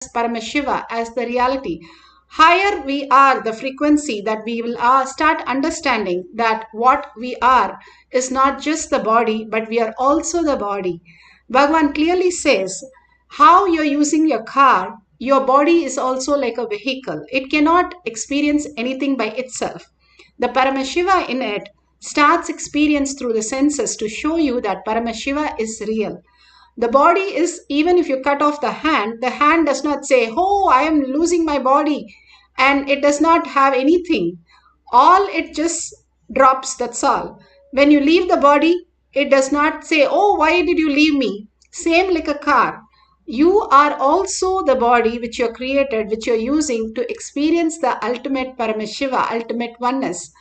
Paramashiva, as the reality, higher we are the frequency that we will start understanding that what we are is not just the body, but we are also the body. Bhagavan clearly says, how you're using your car, your body is also like a vehicle. It cannot experience anything by itself. The Paramashiva in it starts experience through the senses to show you that Paramashiva is real. The body is, even if you cut off the hand does not say, oh, I am losing my body. And it does not have anything. All it just drops, that's all. When you leave the body, it does not say, oh, why did you leave me? Same like a car. You are also the body which you are created, which you are using to experience the ultimate Paramashiva, ultimate oneness.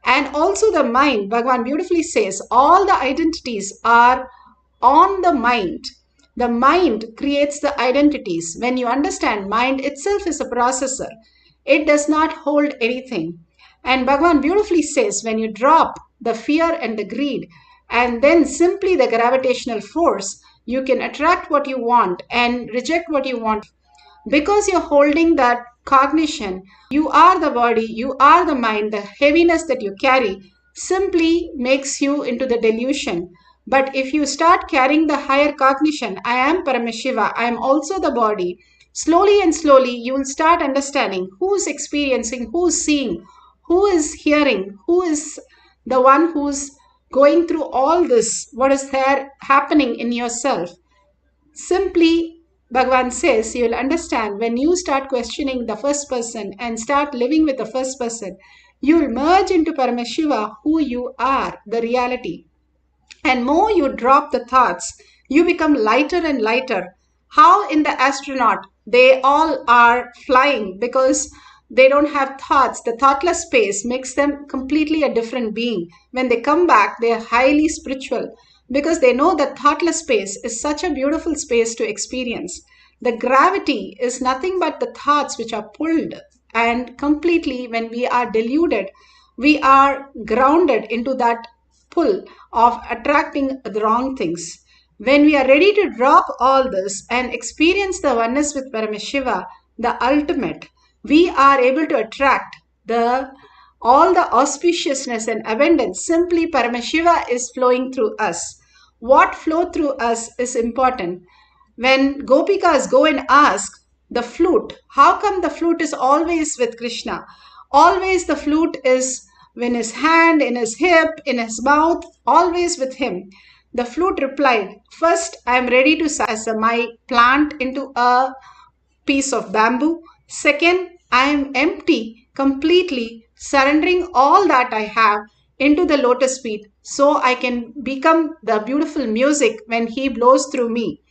And also the mind, Bhagavan beautifully says, all the identities are on the mind. The mind creates the identities. When you understand, mind itself is a processor. It does not hold anything. And Bhagavan beautifully says, when you drop the fear and the greed, and then simply the gravitational force, you can attract what you want and reject what you want. Because you're holding that cognition, you are the body, you are the mind, the heaviness that you carry simply makes you into the delusion. But if you start carrying the higher cognition, I am Paramashiva, I am also the body, slowly and slowly you will start understanding who's experiencing, who's seeing, who is hearing, who is the one who's going through all this, what is there happening in yourself. Simply, Bhagavan says, you will understand when you start questioning the first person and start living with the first person, you will merge into Paramashiva, who you are, the reality. And more you drop the thoughts, you become lighter and lighter. How in the astronaut, they all are flying because they don't have thoughts. The thoughtless space makes them completely a different being. When they come back, they are highly spiritual because they know that thoughtless space is such a beautiful space to experience. The gravity is nothing but the thoughts which are pulled, and completely when we are deluded, we are grounded into that pull of attracting the wrong things. When we are ready to drop all this and experience the oneness with Paramashiva, the ultimate, we are able to attract all the auspiciousness and abundance. Simply Paramashiva is flowing through us. What flow through us is important. When Gopikas go and ask the flute, how come the flute is always with Krishna? Always the flute is in his hand, in his hip, in his mouth, always with him. The flute replied, first I am ready to sacrifice my plant into a piece of bamboo. Second, I am empty, completely surrendering all that I have into the lotus feet so I can become the beautiful music when he blows through me.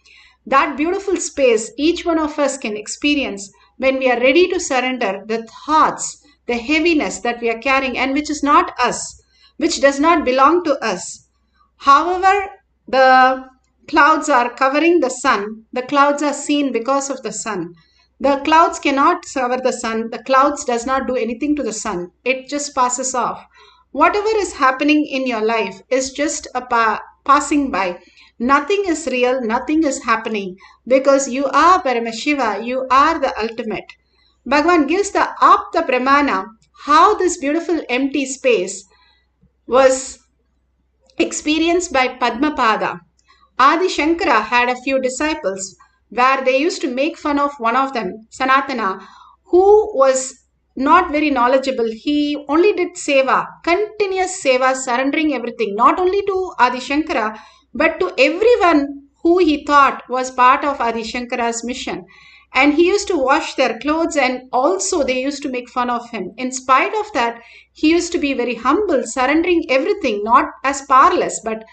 That beautiful space each one of us can experience when we are ready to surrender the thoughts, the heaviness that we are carrying and which is not us, which does not belong to us. However, the clouds are covering the sun. The clouds are seen because of the sun. The clouds cannot cover the sun. The clouds does not do anything to the sun. It just passes off. Whatever is happening in your life is just a passing by. Nothing is real. Nothing is happening because you are Paramashiva. You are the ultimate. Bhagavan gives the Apta Pramana, how this beautiful empty space was experienced by Padmapada. Adi Shankara had a few disciples where they used to make fun of one of them, Sanatana, who was not very knowledgeable. He only did seva, continuous seva, surrendering everything, not only to Adi Shankara, but to everyone who he thought was part of Adi Shankara's mission. And he used to wash their clothes and also they used to make fun of him. In spite of that, he used to be very humble, surrendering everything, not as powerless, but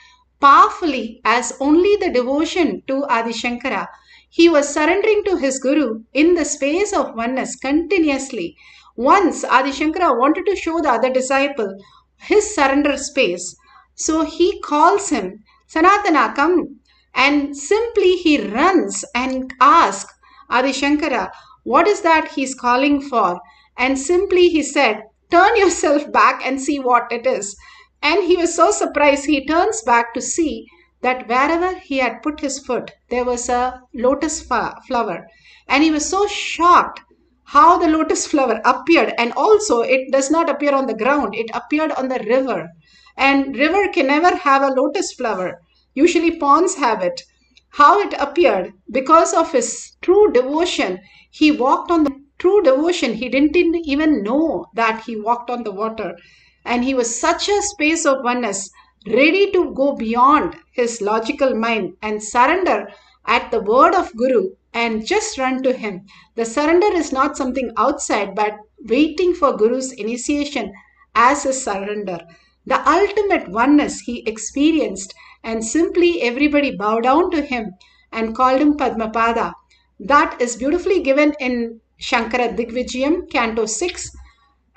powerfully as only the devotion to Adi Shankara. He was surrendering to his Guru in the space of oneness continuously. Once Adi Shankara wanted to show the other disciple his surrender space. So he calls him, Sanatana, come. And simply he runs and asks Adi Shankara, what is that he's calling for? And simply he said, turn yourself back and see what it is. And he was so surprised. He turns back to see that wherever he had put his foot, there was a lotus flower. And he was so shocked how the lotus flower appeared. And also, it does not appear on the ground, it appeared on the river. And river can never have a lotus flower. Usually ponds have it. How it appeared? Because of his true devotion, he walked on the true devotion. He didn't even know that he walked on the water. And he was such a space of oneness, ready to go beyond his logical mind and surrender at the word of Guru and just run to him. The surrender is not something outside, but waiting for Guru's initiation as a surrender. The ultimate oneness he experienced, and simply everybody bowed down to him and called him Padmapada. That is beautifully given in Shankara Digvijayam, Canto 6.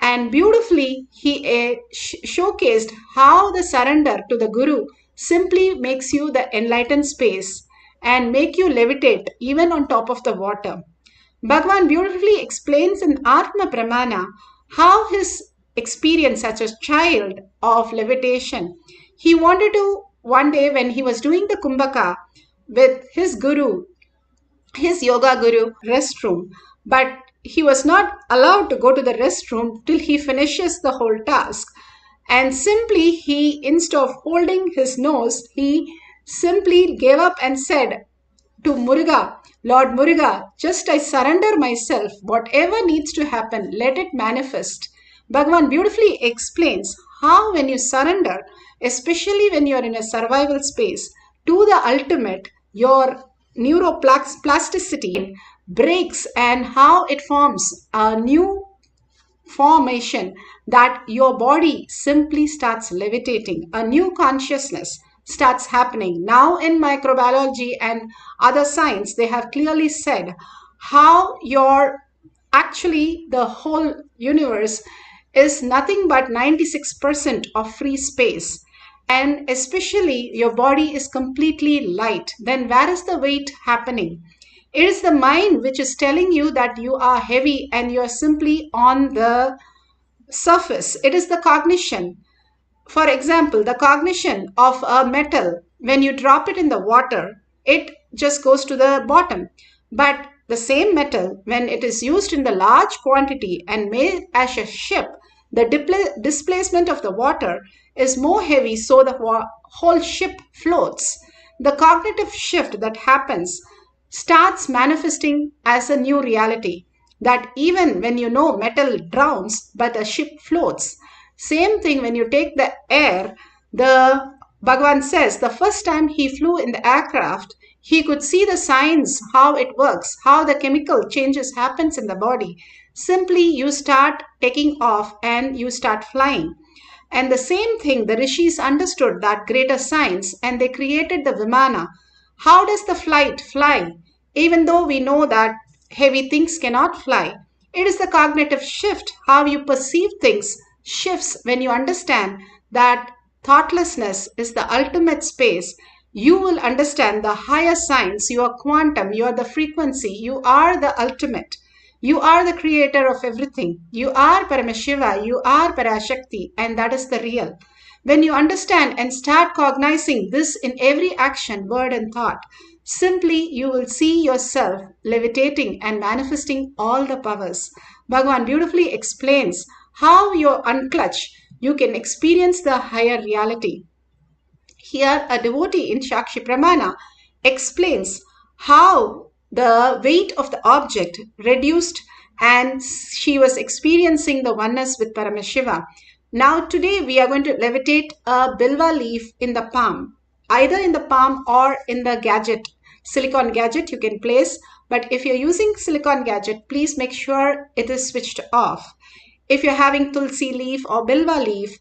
And beautifully, he showcased how the surrender to the Guru simply makes you the enlightened space and make you levitate even on top of the water. Bhagavan beautifully explains in Atma Pramana how his experience as a child of levitation. He wanted to, one day when he was doing the Kumbhaka with his Guru, his yoga guru, restroom, but he was not allowed to go to the restroom till he finishes the whole task. And simply instead of holding his nose, he simply gave up and said to Muruga, Lord Muruga, just I surrender myself. Whatever needs to happen, let it manifest. Bhagavan beautifully explains how when you surrender, especially when you are in a survival space, to the ultimate, your neuroplasticity breaks and how it forms a new formation that your body simply starts levitating. A new consciousness starts happening. Now in microbiology and other science, they have clearly said how the whole universe is nothing but 96% of free space. And especially your body is completely light. Then where is the weight happening? It is the mind which is telling you that you are heavy and you are simply on the surface. It is the cognition. For example, the cognition of a metal, when you drop it in the water, it just goes to the bottom. But the same metal, when it is used in the large quantity and made as a ship, the displacement of the water is more heavy, so the whole ship floats. The cognitive shift that happens starts manifesting as a new reality, that even when you know metal drowns, but a ship floats. Same thing when you take the air, the Bhagavan says the first time he flew in the aircraft, he could see the signs, how it works, how the chemical changes happens in the body. Simply you start taking off and you start flying. And the same thing, the rishis understood that greater science and they created the Vimana. How does the flight fly? Even though we know that heavy things cannot fly, it is the cognitive shift, how you perceive things shifts when you understand that thoughtlessness is the ultimate space. You will understand the higher science, you are quantum, you are the frequency, you are the ultimate. You are the creator of everything. You are Paramashiva, you are Parashakti, and that is the real. When you understand and start cognizing this in every action, word and thought, simply you will see yourself levitating and manifesting all the powers. Bhagavan beautifully explains how you unclutch, you can experience the higher reality. Here a devotee in Shakshi Pramana explains how the weight of the object reduced and she was experiencing the oneness with Paramashiva. Now today we are going to levitate a bilva leaf in the palm, either in the palm or in the gadget, silicon gadget you can place. But if you're using silicon gadget, please make sure it is switched off. If you're having tulsi leaf or bilva leaf,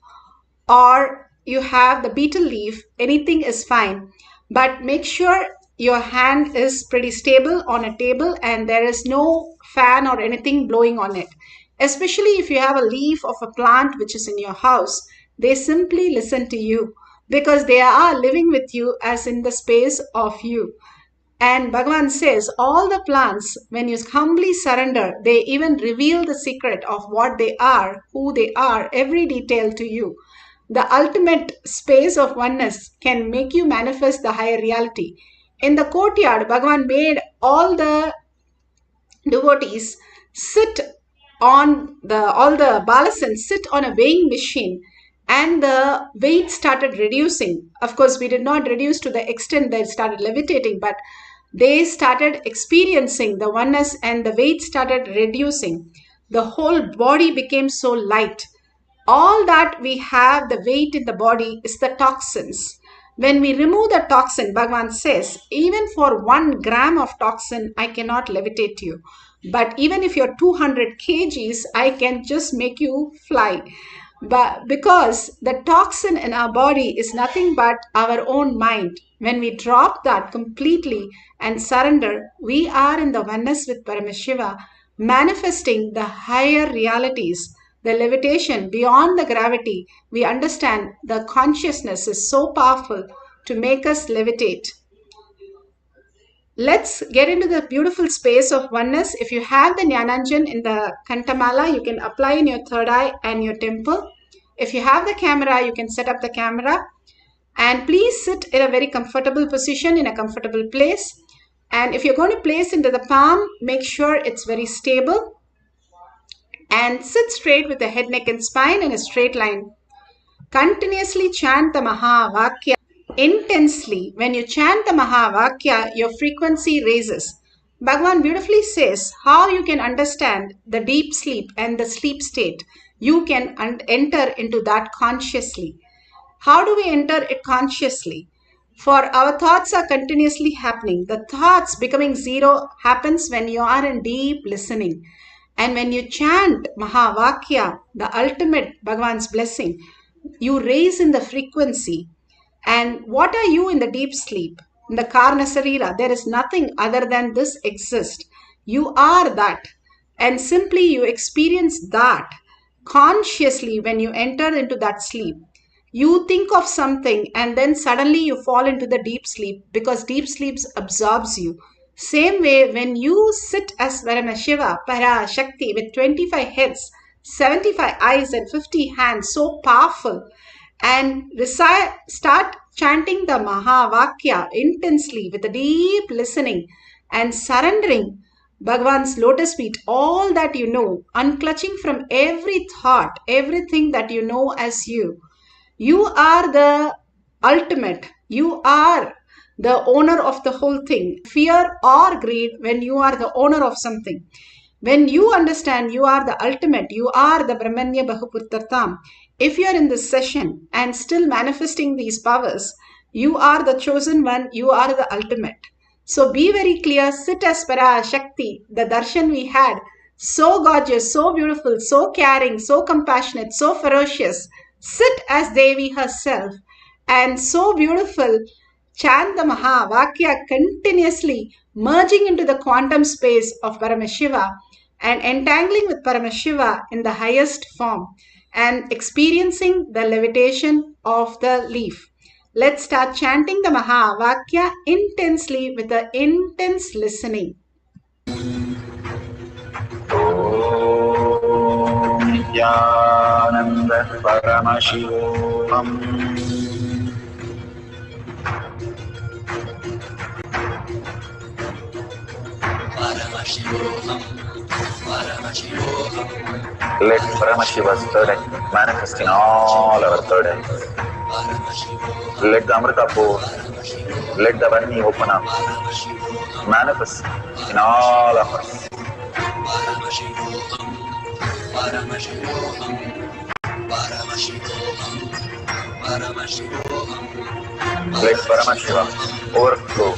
or you have the betel leaf, anything is fine. But make sure your hand is pretty stable on a table and there is no fan or anything blowing on it. Especially if you have a leaf of a plant which is in your house, they simply listen to you because they are living with you as in the space of you. And Bhagavan says all the plants, when you humbly surrender, they even reveal the secret of what they are, who they are, every detail to you. The ultimate space of oneness can make you manifest the higher reality. In the courtyard, Bhagavan made all the devotees sit on all the balasans sit on a weighing machine, and the weight started reducing. Of course, we did not reduce to the extent that it started levitating, but they started experiencing the oneness and the weight started reducing. The whole body became so light. All that we have, the weight in the body, is the toxins. When we remove the toxin, Bhagavan says, even for 1 gram of toxin, I cannot levitate you. But even if you're 200 kgs, I can just make you fly. But because the toxin in our body is nothing but our own mind, when we drop that completely and surrender, we are in the oneness with Paramashiva, manifesting the higher realities, the levitation beyond the gravity. We understand the consciousness is so powerful to make us levitate. Let's get into the beautiful space of oneness. If you have the Jnananjan in the Kantamala, you can apply in your third eye and your temple. If you have the camera, you can set up the camera. And please sit in a very comfortable position, in a comfortable place. And if you're going to place into the palm, make sure it's very stable. And sit straight with the head, neck and spine in a straight line. Continuously chant the Mahavakya intensely. When you chant the Mahavakya, your frequency raises. Bhagavan beautifully says how you can understand the deep sleep and the sleep state. You can enter into that consciously. How do we enter it consciously? For our thoughts are continuously happening. The thoughts becoming zero happens when you are in deep listening. And when you chant Mahavakya, the ultimate Bhagavan's blessing, you raise in the frequency. And what are you in the deep sleep? In the Karna Sarira, there is nothing other than this exists. You are that. And simply you experience that consciously when you enter into that sleep. You think of something and then suddenly you fall into the deep sleep because deep sleep absorbs you. Same way, when you sit as Paramashiva, Parashakti, with 25 heads, 75 eyes and 50 hands, so powerful, and start chanting the Mahavakya intensely with a deep listening and surrendering Bhagavan's lotus feet, all that you know, unclutching from every thought, everything that you know as you. You are the ultimate. You are the owner of the whole thing. Fear or greed when you are the owner of something. When you understand you are the ultimate, you are the Brahmanya Bahuputratam. If you are in this session and still manifesting these powers, you are the chosen one, you are the ultimate. So be very clear, sit as Parashakti, the darshan we had, so gorgeous, so beautiful, so caring, so compassionate, so ferocious. Sit as Devi herself and so beautiful. Chant the Mahavakya continuously, merging into the quantum space of Paramashiva and entangling with Paramashiva in the highest form and experiencing the levitation of the leaf. Let's start chanting the Mahavakya intensely with the intense listening. Nithyananda Paramashivoham. Paramashivoham, Paramashivoham. Let Paramashiva's third eye manifest in all our third eyes. Let the Amrita pour, let the Vani open up, manifest in all of us. Paramashivoham, Paramashivoham, Paramashivoham, Paramashivoham. Let Paramashiva overflow,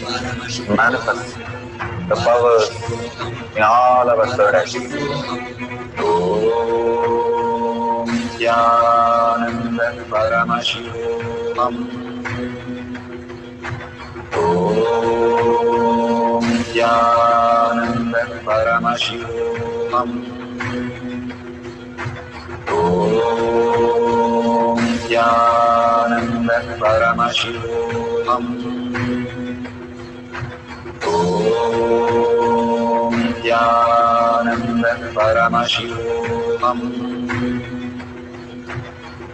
manifest the powers in all our third eyes. Om Nithyananda Paramashivam. Om Nithyananda Paramashivam. Om Nithyananda Paramashivam. Om Nithyananda Paramashivam.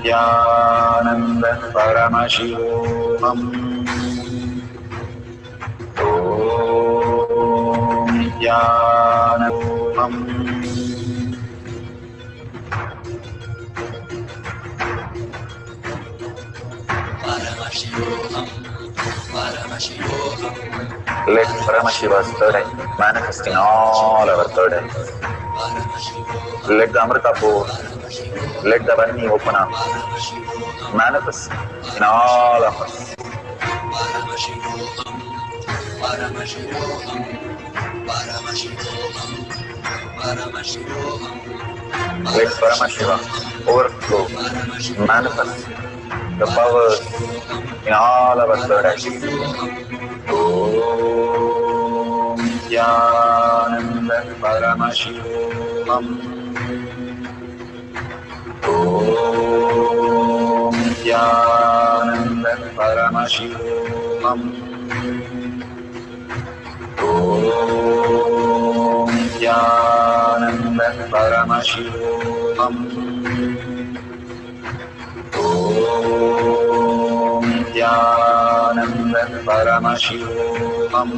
Nithyananda Paramashivoham. Om Nithyanandam. Paramashivoham, Paramashivoham, Let Paramashiva's third eye manifest in all our third eyes. Paramashivoham, Let the Amrita pour, let the Vani open up, Paramashivoham, manifest in all of us. Paramashivoham, Paramashivoham, Paramashivoham, Paramashivoham, Let Paramashiva overflow, manifest the powers in all our third eyes. Om Nithyananda Paramashivoham. Om Nithyananda Paramashivoham. Om Nithyananda Paramashivoham. Om Nithyananda Paramashivoham. Om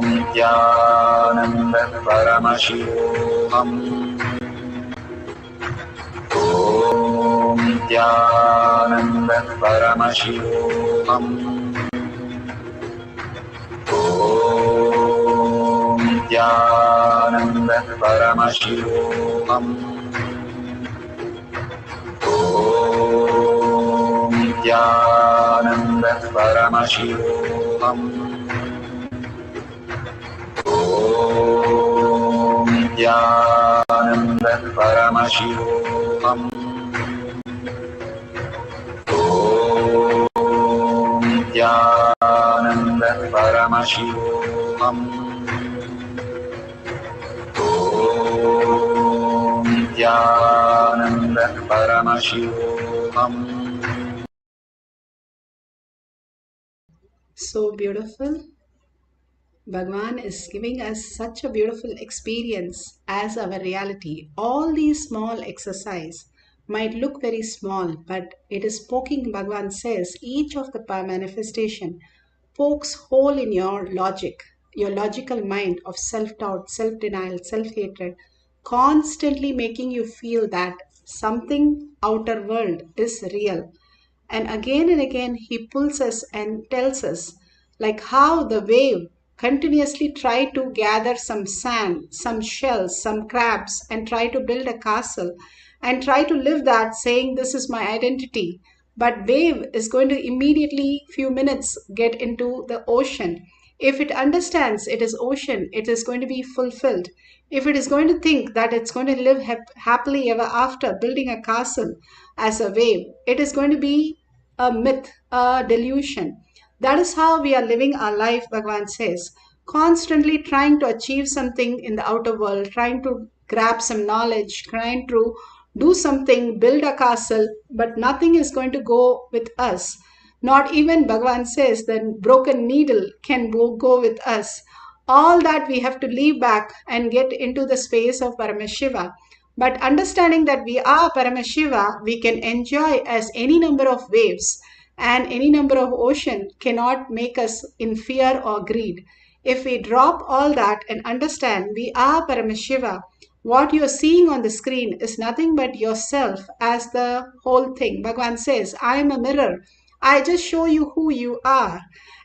Nithyananda Paramashivoham. Om Nithyananda Paramashivoham. Om Nithyananda Paramashivoham. Om Nithyananda Paramashivoham. Om Nithyananda Paramashivoham. Om Nithyananda Paramashivoham. Om Nithyananda Paramashivoham. So beautiful. Bhagwan is giving us such a beautiful experience as our reality. All these small exercise might look very small, but it is poking, Bhagwan says, each of the manifestation pokes hole in your logic, your logical mind of self-doubt, self-denial, self-hatred, constantly making you feel that something outer world is real. And again, he pulls us and tells us, like how the wave continuously try to gather some sand, some shells, some crabs, and try to build a castle and try to live that saying, this is my identity. But wave is going to immediately, few minutes, get into the ocean. If it understands it is ocean, it is going to be fulfilled. If it is going to think that it's going to live happily ever after, building a castle as a wave, it is going to be a myth, a delusion. That is how we are living our life, Bhagavan says. Constantly trying to achieve something in the outer world, trying to grab some knowledge, trying to do something, build a castle, but nothing is going to go with us. Not even Bhagavan says the broken needle can go with us. All that we have to leave back and get into the space of Paramashiva. But understanding that we are Paramashiva, we can enjoy as any number of waves and any number of ocean cannot make us in fear or greed. If we drop all that and understand we are Paramashiva, what you're seeing on the screen is nothing but yourself as the whole thing. Bhagavan says, I am a mirror. I just show you who you are.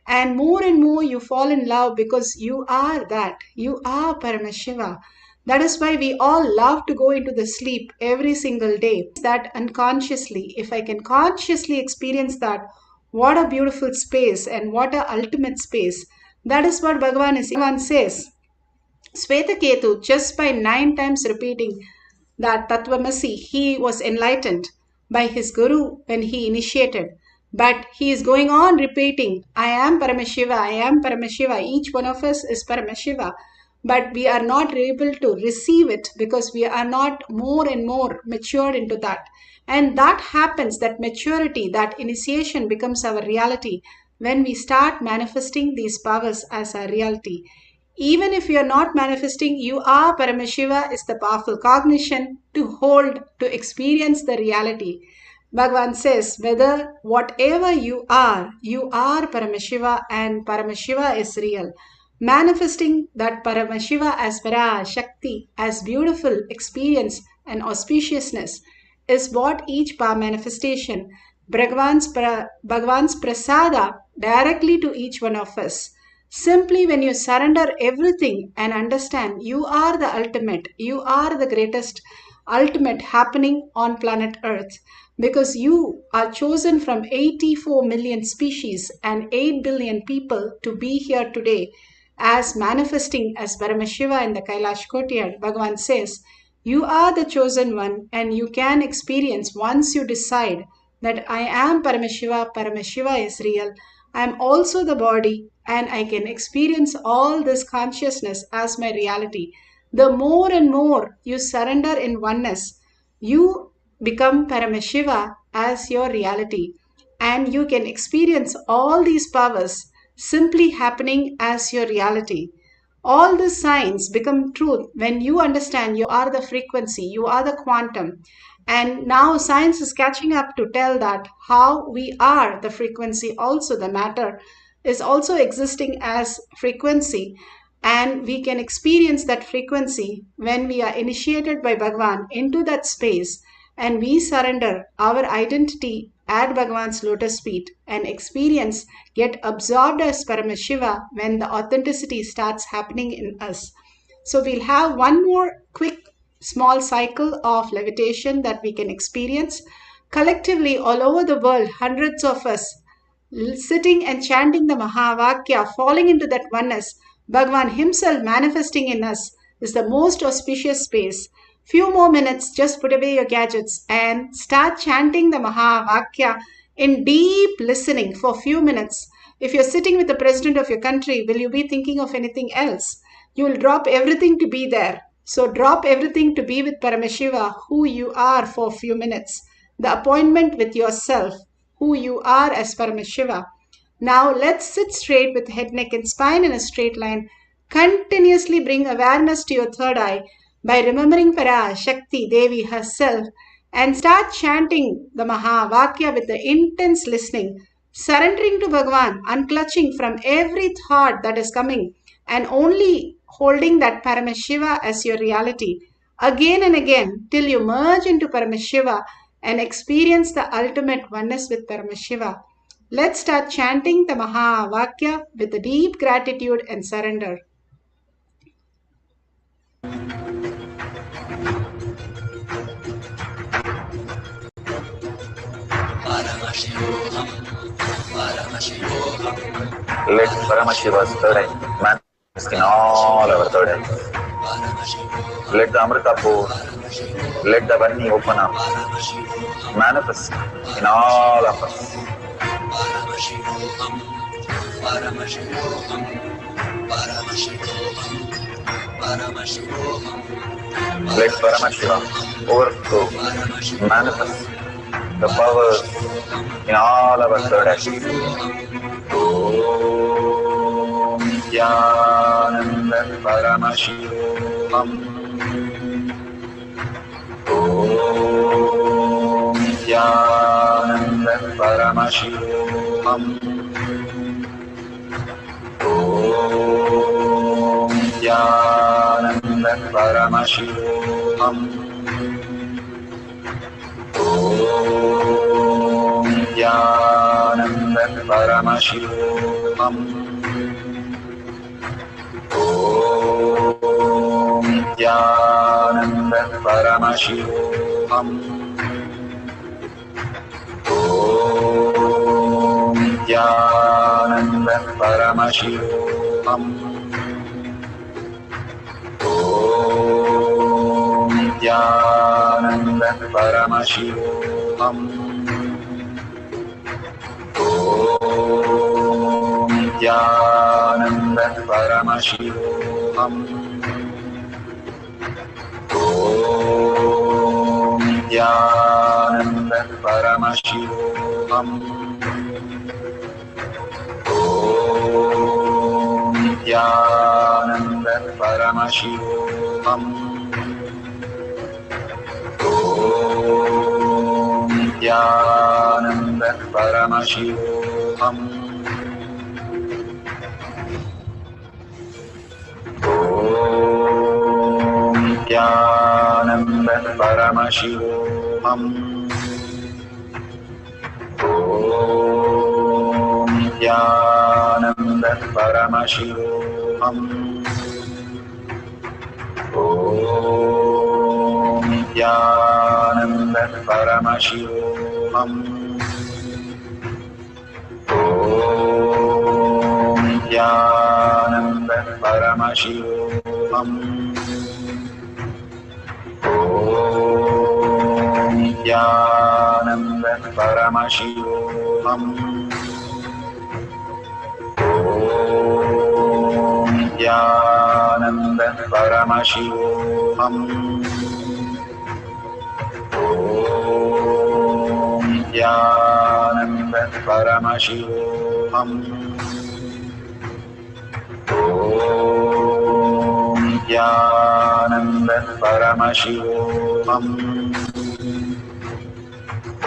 And more you fall in love because you are that. You are Paramashiva. That is why we all love to go into the sleep every single day. That unconsciously, if I can consciously experience that, what a beautiful space and what a ultimate space. That is what Bhagavan says. Svetaketu, just by 9 times repeating that Tattvamasi, he was enlightened by his guru when he initiated. But he is going on repeating, I am Paramashiva, I am Paramashiva. Each one of us is Paramashiva. But we are not able to receive it because we are not more and more matured into that. And that happens, that maturity, that initiation becomes our reality when we start manifesting these powers as our reality. Even if you are not manifesting, you are Paramashiva is the powerful cognition to hold, to experience the reality. Bhagavan says, whether whatever you are Paramashiva and Paramashiva is real. Manifesting that Paramashiva as Parashakti, as beautiful experience and auspiciousness is what each manifestation, Bhagavan's prasada directly to each one of us. Simply when you surrender everything and understand you are the ultimate, you are the greatest ultimate happening on planet Earth because you are chosen from 84 million species and 8 billion people to be here today as manifesting as Paramashiva in the Kailash Courtyard. Bhagavan says, you are the chosen one and you can experience once you decide that I am Paramashiva, Paramashiva is real. I am also the body and I can experience all this consciousness as my reality. The more and more you surrender in oneness, you become Paramashiva as your reality and you can experience all these powers simply happening as your reality. All the signs become truth when you understand you are the frequency, you are the quantum. And now science is catching up to tell that how we are the frequency, also the matter is also existing as frequency. And we can experience that frequency when we are initiated by Bhagavan into that space and we surrender our identity at Bhagavan's lotus feet and experience get absorbed as Paramashiva when the authenticity starts happening in us. So we'll have one more quick small cycle of levitation that we can experience. Collectively all over the world, hundreds of us sitting and chanting the Mahavakya, falling into that oneness, Bhagavan himself manifesting in us is the most auspicious space. Few more minutes, just put away your gadgets and start chanting the Mahavakya in deep listening for a few minutes. If you're sitting with the president of your country, will you be thinking of anything else? You will drop everything to be there. So drop everything to be with Paramashiva, who you are for a few minutes. The appointment with yourself, who you are as Paramashiva. Now let's sit straight with head, neck and spine in a straight line. Continuously bring awareness to your third eye by remembering Parashakti Devi herself and start chanting the Mahavakya with the intense listening, surrendering to Bhagavan, unclutching from every thought that is coming and only holding that Paramashiva as your reality again and again till you merge into Paramashiva and experience the ultimate oneness with Paramashiva. Let's start chanting the Mahavakya with a deep gratitude and surrender. Paramashivoham, Paramashivoham. Let Paramashiva's third eye manifest in all our third eyes. Let the Amrita pour, let the Vani open up, manifest in all of us. Paramashivoham, Paramashivoham, Paramashivoham, Paramashivoham. Let Paramashiva overflow, manifest the powers in all our third eyes. Om Nithyananda Paramashivam. Om Nithyananda Paramashivam. Om Nithyananda Paramashivam. Om Nithyananda Paramashivam. Om Nithyananda Paramashivam. Om Nithyananda Paramashivam. Om Nithyananda Paramashivam. Om Nithyananda Paramashivam. Om Nithyananda Paramashivam. Om Nithyananda Paramashivoham. Om Nithyananda Paramashivoham. Om Nithyananda Paramashivoham. Om Nithyananda Paramashivoham. Om Nithyananda Paramashivoham. Om Nithyananda Paramashivoham. Om Nithyananda Paramashivoham. Om Nithyananda Paramashivoham. Om Nithyananda Paramashivoham. Om Nithyananda Paramashivoham.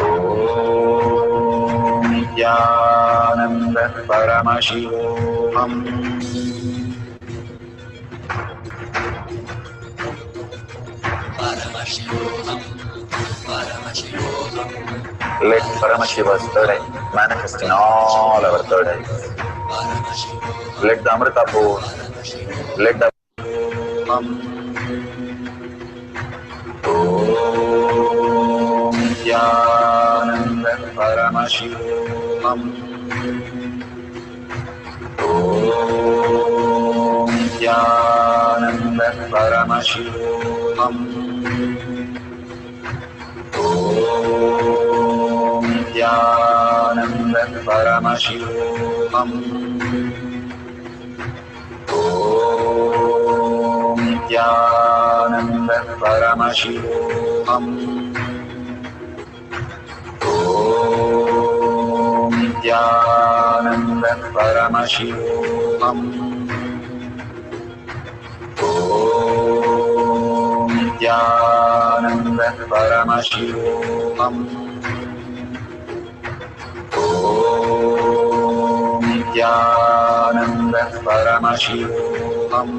Om Nithyananda Paramashivoham. Paramashivoham. Paramashivoham. Let Paramashiva's third eye manifest in all our third eyes. Paramashivoham. Let the Amrita pour, let the Om Nithyananda Paramashivoham. Om Nithyananda Paramashivoham. Om Nithyananda Paramashivoham. Om Nithyananda Paramashivoham. Om Nithyananda Paramashivoham. Om Nithyananda Paramashivoham. Om Nithyananda Paramashivoham.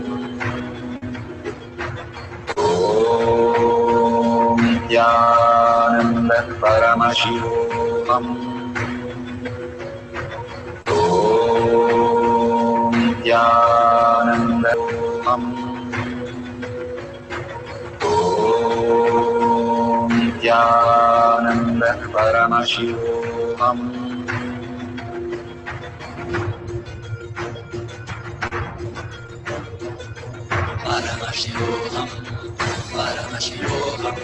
Om Nithyananda Paramashivoham. Om Nithyananda Paramashivoham. Om Nithyananda Paramashivoham. Paramashivoham. Paramashivoham.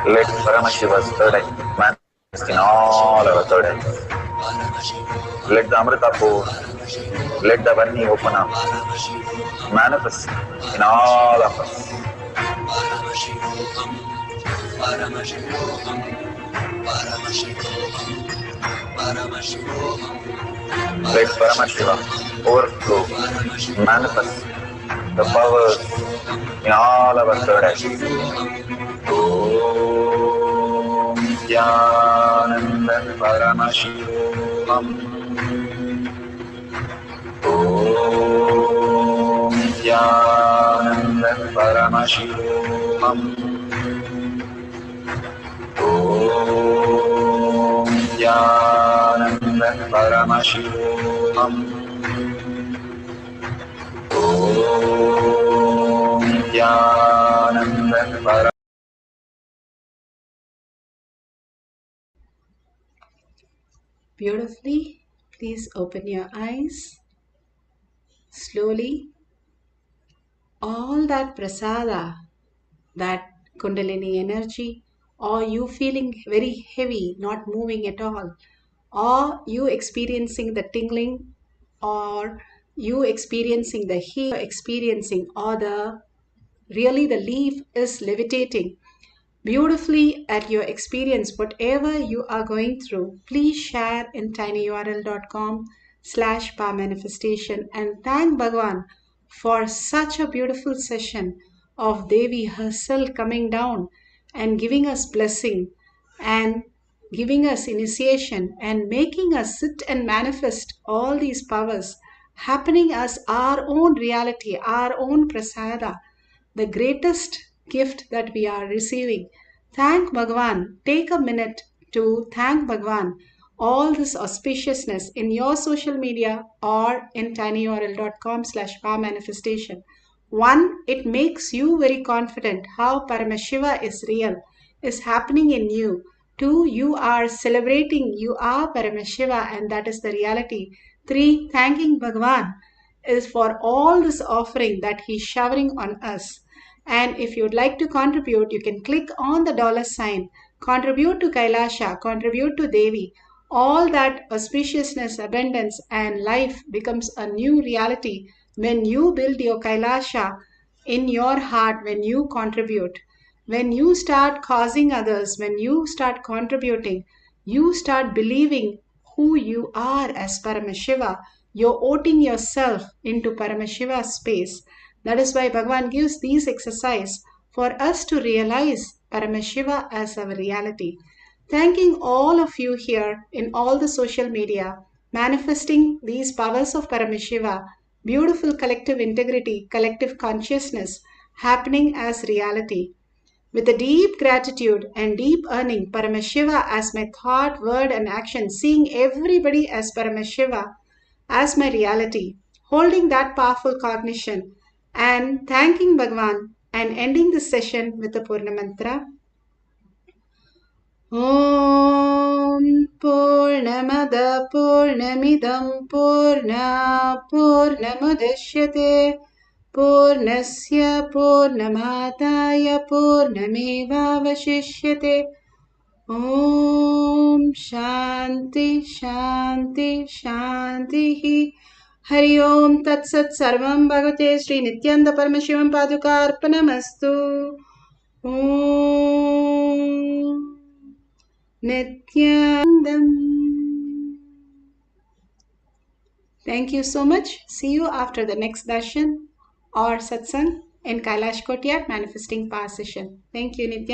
Let Paramashiva's third eye manifest in all our third eyes. Paramashivoham. Let the Amrita pour, let the Varni open up, Paramashivoham. manifest in all of us. Paramashivoham. Paramashivoham. Paramashivoham. Paramashivoham. Let Paramashiva overflow, manifest the powers in all our third eyes. Om Nithyananda Paramashivoham. Om Nithyananda Paramashivoham. Om Nithyananda Paramashivoham. Om Nithyananda Paramashivoham. Beautifully. Please open your eyes. Slowly, all that prasada, that Kundalini energy, or you feeling very heavy, not moving at all, or you experiencing the tingling, or you experiencing the heat, experiencing, or the really the leaf is levitating beautifully at your experience, whatever you are going through, please share in tinyurl.com/power manifestation and thank Bhagwan for such a beautiful session of Devi herself coming down and giving us blessing and giving us initiation and making us sit and manifest all these powers happening as our own reality, our own prasada, the greatest gift that we are receiving. Thank Bhagwan. Take a minute to thank Bhagwan. All this auspiciousness in your social media or in tinyurl.com/power manifestation. One, it makes you very confident how Paramashiva is real, is happening in you. Two, you are celebrating, you are Paramashiva, and that is the reality. Three, thanking Bhagwan is for all this offering that he's showering on us. And if you'd like to contribute, you can click on the dollar sign, contribute to Kailasha, contribute to Devi. All that auspiciousness, abundance, and life becomes a new reality when you build your Kailasha in your heart, when you contribute. When you start causing others, when you start contributing, you start believing who you are as Paramashiva. You're voting yourself into Paramashiva's space. That is why Bhagavan gives these exercise for us to realize Paramashiva as our reality. Thanking all of you here in all the social media, manifesting these powers of Paramashiva, beautiful collective integrity, collective consciousness happening as reality. With a deep gratitude and deep earning Paramashiva as my thought, word, and action, seeing everybody as Paramashiva as my reality, holding that powerful cognition, and thanking Bhagwan and ending this session with the Purna Mantra. Om Purnamada Purnamidam Purna Purnamudashyate Purnasya Purnamadaya Purnamevavashishyate. Om Shanti Shanti Shanti. Hari Om Tat Sat Sarvam Bhagavate Sri Nithyananda Paramashivam Padukarpanamastu. Om Nithyanandam. Thank you so much. See you after the next darshan or satsang in Kailash Courtyard Manifesting Power session. Thank you, Nithyananda.